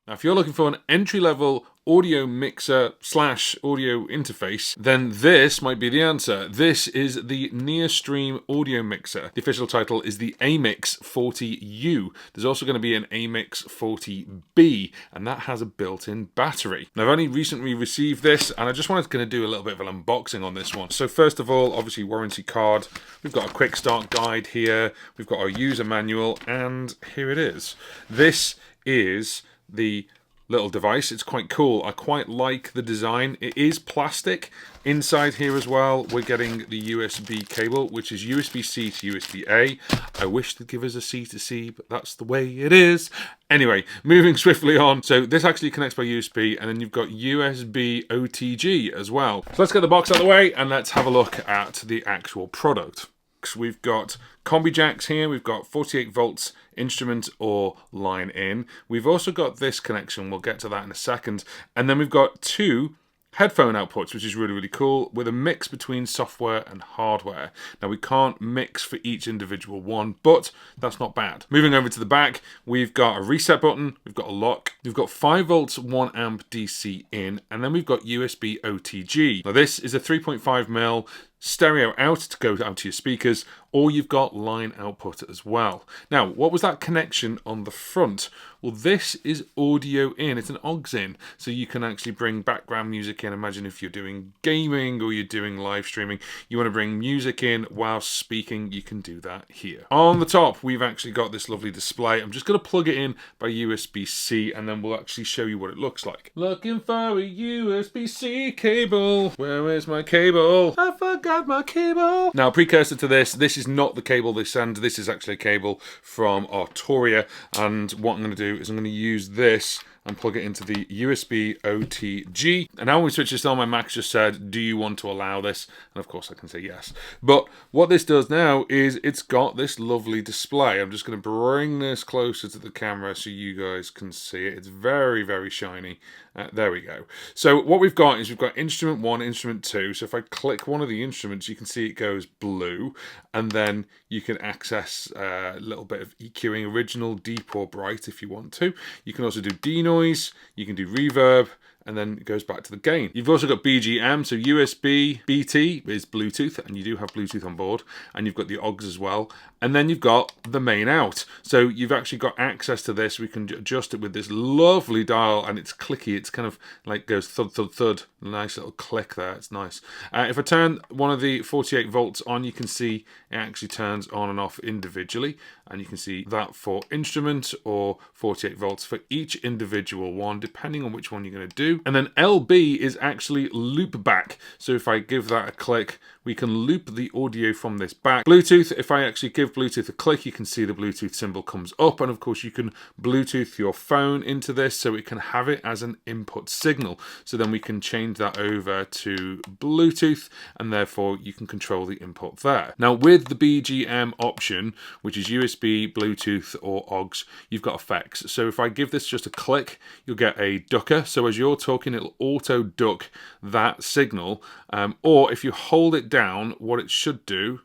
Now, if you're looking for an entry-level audio mixer slash audio interface, then this might be the answer. This is the NearStream audio mixer. The official title is the AMIX40U. There's also going to be an AMIX40B, and that has a built-in battery. Now, I've only recently received this, and I just wanted to do a little bit of an unboxing on this one. So first of all, obviously warranty card. We've got a quick start guide here. We've got our user manual, and here it is. This is the little device. It's quite cool. I quite like the design. It is plastic. Inside here as well, we're getting the USB cable, which is USB-C to USB-A. I wish they'd give us a C to C, but that's the way it is. Anyway, moving swiftly on. So this actually connects by USB, and then you've got USB OTG as well. So let's get the box out of the way, and let's have a look at the actual product. We've got combi jacks here. We've got 48 volts instrument or line in. We've also got this connection. We'll get to that in a second. And then we've got two headphone outputs, which is really, really cool, with a mix between software and hardware. Now, we can't mix for each individual one, but that's not bad. Moving over to the back, we've got a reset button, we've got a lock, we've got 5 volts, 1 amp DC in, and then we've got USB OTG. Now, this is a 3.5mm stereo out to go out to your speakers, or you've got line output as well. Now, what was that connection on the front? Well, this is audio in. It's an aux in, so you can actually bring background music in. Imagine if you're doing gaming or you're doing live streaming, you want to bring music in while speaking, you can do that here. On the top, we've actually got this lovely display. I'm just going to plug it in by USB-C, and then we'll actually show you what it looks like. Looking for a USB-C cable. Where is my cable? I forgot my cable. Now, precursor to this is not the cable they send. This is actually a cable from Arturia, and what I'm going to do is I'm going to use this and plug it into the USB OTG. And now when we switch this on, my Mac's just said, do you want to allow this? And of course I can say yes. But what this does now is it's got this lovely display. I'm just going to bring this closer to the camera so you guys can see it. It's very, very shiny. There we go. So what we've got is we've got instrument 1, instrument 2. So if I click one of the instruments, you can see it goes blue. And then you can access a little bit of EQing, original, deep or bright if you want to. You can also do denoise, you can do reverb, and then it goes back to the gain. You've also got BGM, so USB, BT is Bluetooth, and you do have Bluetooth on board, and you've got the aux as well, and then you've got the main out. So you've actually got access to this. We can adjust it with this lovely dial, and it's clicky. It's kind of like goes thud, thud, thud. Nice little click there. It's nice. If I turn one of the 48 volts on, you can see it actually turns on and off individually, and you can see that for instrument or 48 volts for each individual one, depending on which one you're going to do. And then LB is actually loop back. So if I give that a click, we can loop the audio from this back. Bluetooth, if I actually give Bluetooth a click, you can see the Bluetooth symbol comes up. And of course, you can Bluetooth your phone into this so it can have it as an input signal. So then we can change that over to Bluetooth, and therefore you can control the input there. Now with the BGM option, which is USB, Bluetooth, or aux, you've got effects. So if I give this just a click, you'll get a ducker. So as you're talking, it'll auto duck that signal. Or if you hold it down, what it should do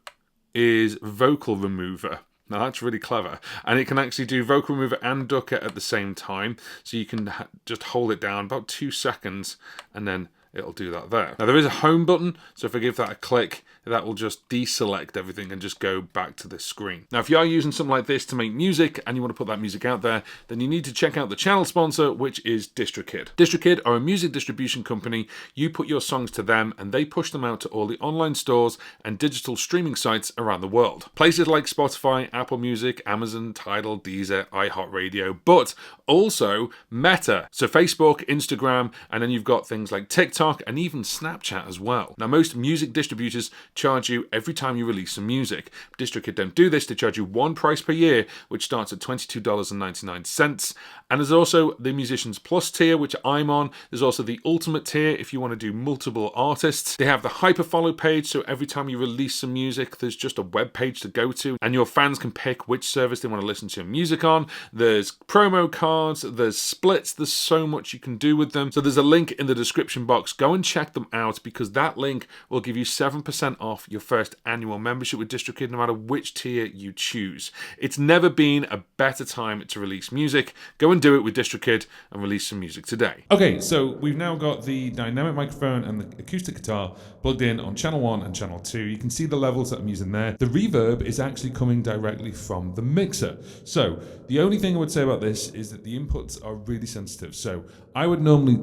is vocal remover. Now that's really clever, and it can actually do vocal remover and ducker at the same time. So you can just hold it down about 2 seconds, and then it'll do that there. Now there is a home button, so if I give that a click, that will just deselect everything and just go back to this screen. Now if you are using something like this to make music and you want to put that music out there, then you need to check out the channel sponsor, which is DistroKid. DistroKid are a music distribution company. You put your songs to them and they push them out to all the online stores and digital streaming sites around the world. Places like Spotify, Apple Music, Amazon, Tidal, Deezer, iHeartRadio, but also Meta. So Facebook, Instagram, and then you've got things like TikTok and even Snapchat as well. Now most music distributors charge you every time you release some music. DistroKid don't do this. They charge you one price per year, which starts at $22.99. And there's also the Musicians Plus tier, which I'm on. There's also the Ultimate tier if you want to do multiple artists. They have the Hyperfollow page, so every time you release some music, there's just a web page to go to, and your fans can pick which service they want to listen to your music on. There's promo cards, there's splits, there's so much you can do with them. So there's a link in the description box box. Go and check them out because that link will give you 7% off your first annual membership with DistroKid no matter which tier you choose. It's never been a better time to release music. Go and do it with DistroKid and release some music today. Okay, so we've now got the dynamic microphone and the acoustic guitar plugged in on channel 1 and channel 2. You can see the levels that I'm using there. The reverb is actually coming directly from the mixer. So the only thing I would say about this is that the inputs are really sensitive. So I would normally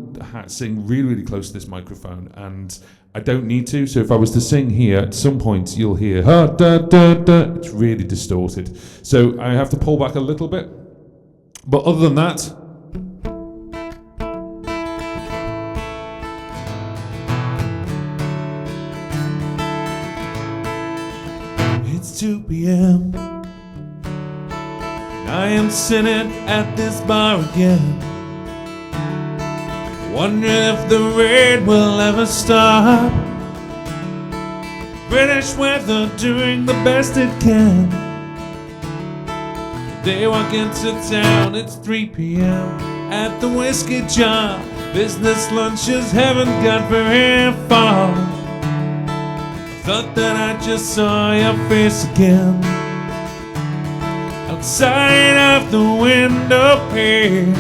sing really, really close to this microphone, and I don't need to. So if I was to sing here, at some point you'll hear, ha, da, da, da. It's really distorted. So I have to pull back a little bit. But other than that, it's 2 p.m. I am sitting at this bar again, wondering if the rain will ever stop. British weather doing the best it can. They walk into town, it's 3 p.m. at the Whiskey Jar. Business lunches haven't got very far. Thought that I just saw your face again outside of the window pane.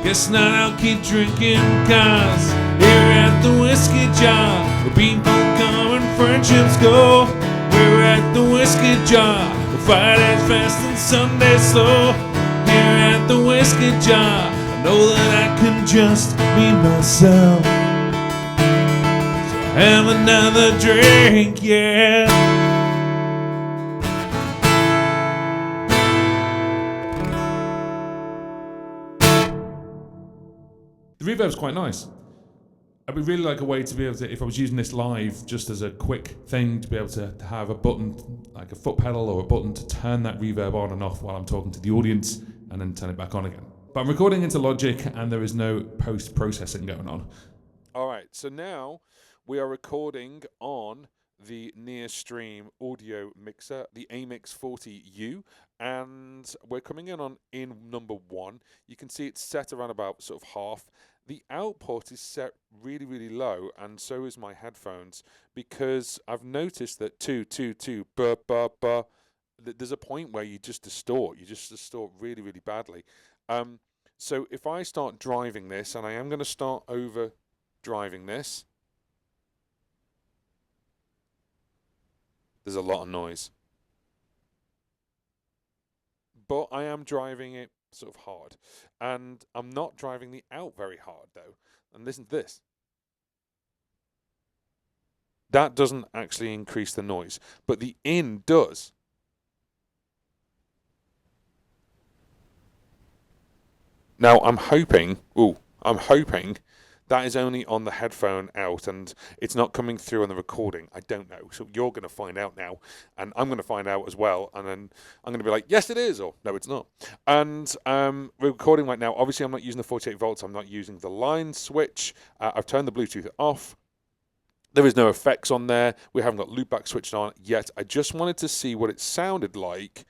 Guess not, I'll keep drinking, cause here at the Whiskey Jar, where people come and friendships go. We're at the Whiskey Jar, where Friday's fast and Sunday's slow. Here at the Whiskey Jar, I know that I can just be myself. So have another drink, yeah. The reverb's quite nice. I'd be really like a way to be able to, if I was using this live just as a quick thing, to be able to have a button, like a foot pedal or a button to turn that reverb on and off while I'm talking to the audience and then turn it back on again. But I'm recording into Logic and there is no post-processing going on. All right, so now we are recording on the NearStream audio mixer, the AMIX40U, and we're coming in on number 1. You can see it's set around about sort of half. The output is set really, really low, and so is my headphones, because I've noticed that 2, 2, 2, ba, ba, ba, there's a point where you just distort really, really badly. So if I start driving this, and I am going to start over driving this, there's a lot of noise. But I am driving it sort of hard. And I'm not driving the out very hard, though. And listen to this. That doesn't actually increase the noise, but the in does. Now, I'm hoping that is only on the headphone out and it's not coming through on the recording. I don't know. So you're going to find out now, and I'm going to find out as well, and then I'm going to be like, yes, it is, or no, it's not. And we're recording right now. Obviously, I'm not using the 48 volts. I'm not using the line switch. I've turned the Bluetooth off. There is no effects on there. We haven't got loopback switched on yet. I just wanted to see what it sounded like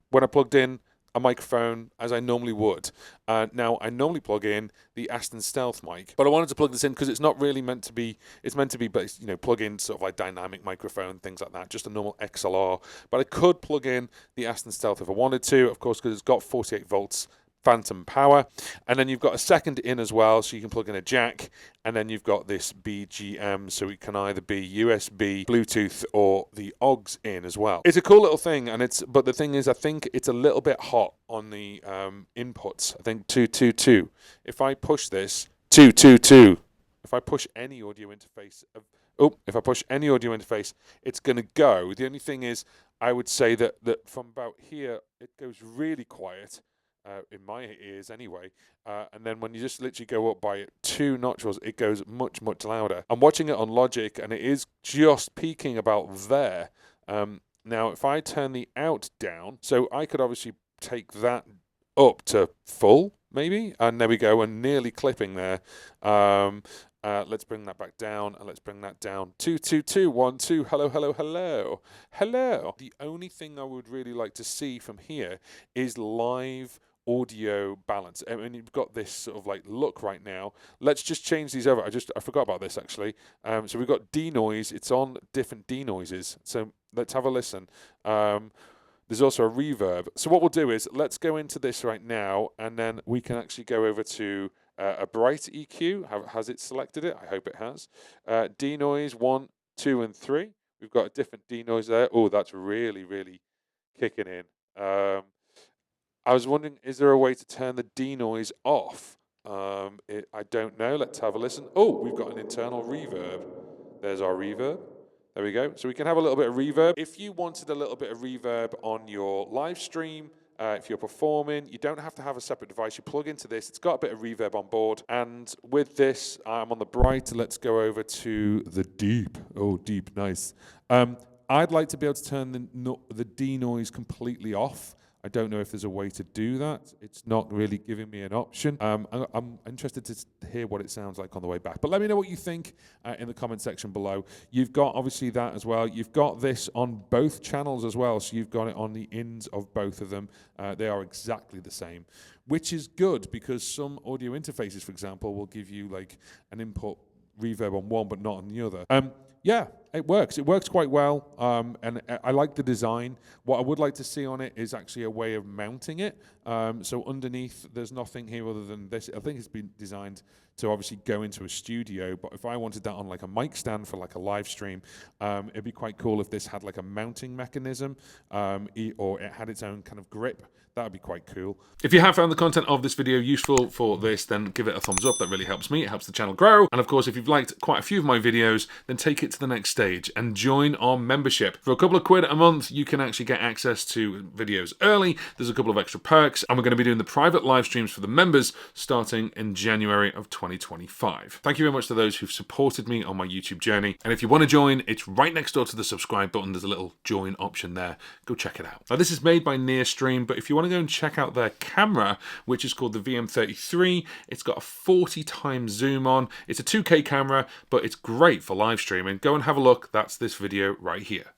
when I plugged in a microphone as I normally would. Now, I normally plug in the Aston Stealth mic, but I wanted to plug this in because it's not really meant to be, it's meant to be, you know, plug in sort of like dynamic microphone, things like that, just a normal XLR. But I could plug in the Aston Stealth if I wanted to, of course, because it's got 48 volts phantom power, and then you've got a second in as well, so you can plug in a jack, and then you've got this BGM, so it can either be USB, Bluetooth, or the AUX in as well. It's a cool little thing, but the thing is, I think it's a little bit hot on the inputs. I think 222. If I push this 222, if I push any audio interface, it's going to go. The only thing is, I would say that from about here, it goes really quiet. In my ears anyway, and then when you just literally go up by 2 notches, it goes much, much louder. I'm watching it on Logic, and it is just peaking about there. Now, if I turn the out down, so I could obviously take that up to full, maybe, and there we go, and nearly clipping there. Let's bring that back down, and let's bring that down. 2, 2, 2, 1, 2. Hello, hello, hello, hello. The only thing I would really like to see from here is live audio balance. I mean, you've got this sort of like look right now. Let's just change these over. I forgot about this actually. So we've got denoise. It's on different denoises. So let's have a listen. There's also a reverb. So what we'll do is let's go into this right now, and then we can actually go over to a bright EQ. Has it selected it? I hope it has. Denoise 1, 2, and 3. We've got a different denoise there. Oh, that's really, really kicking in. I was wondering, is there a way to turn the denoise off? I don't know. Let's have a listen. Oh, we've got an internal reverb. There's our reverb. There we go. So we can have a little bit of reverb. If you wanted a little bit of reverb on your live stream, if you're performing, you don't have to have a separate device. You plug into this. It's got a bit of reverb on board. And with this, I'm on the bright. Let's go over to the deep. Oh, deep. Nice. I'd like to be able to turn the denoise completely off. I don't know if there's a way to do that. It's not really giving me an option. I'm interested to hear what it sounds like on the way back. But let me know what you think in the comment section below. You've got obviously that as well. You've got this on both channels as well. So you've got it on the ins of both of them. They are exactly the same, which is good because some audio interfaces, for example, will give you like an input reverb on one but not on the other. Yeah, it works. It works quite well, and I like the design. What I would like to see on it is actually a way of mounting it. So underneath, there's nothing here other than this. I think it's been designed to obviously go into a studio, but if I wanted that on like a mic stand for like a live stream, it'd be quite cool if this had like a mounting mechanism, or it had its own kind of grip. That would be quite cool. If you have found the content of this video useful for this, then give it a thumbs up. That really helps me. It helps the channel grow. And of course, if you've liked quite a few of my videos, then take it to the next stage and join our membership. For a couple of quid a month, you can actually get access to videos early. There's a couple of extra perks, and we're going to be doing the private live streams for the members starting in January of 2025. Thank you very much to those who've supported me on my YouTube journey. And if you want to join, it's right next door to the subscribe button. There's a little join option there. Go check it out. Now, this is made by NearStream, but if you want to go and check out their camera, which is called the VM33, it's got a 40 times zoom on. It's a 2K camera, but it's great for live streaming. Go and have a look. That's this video right here.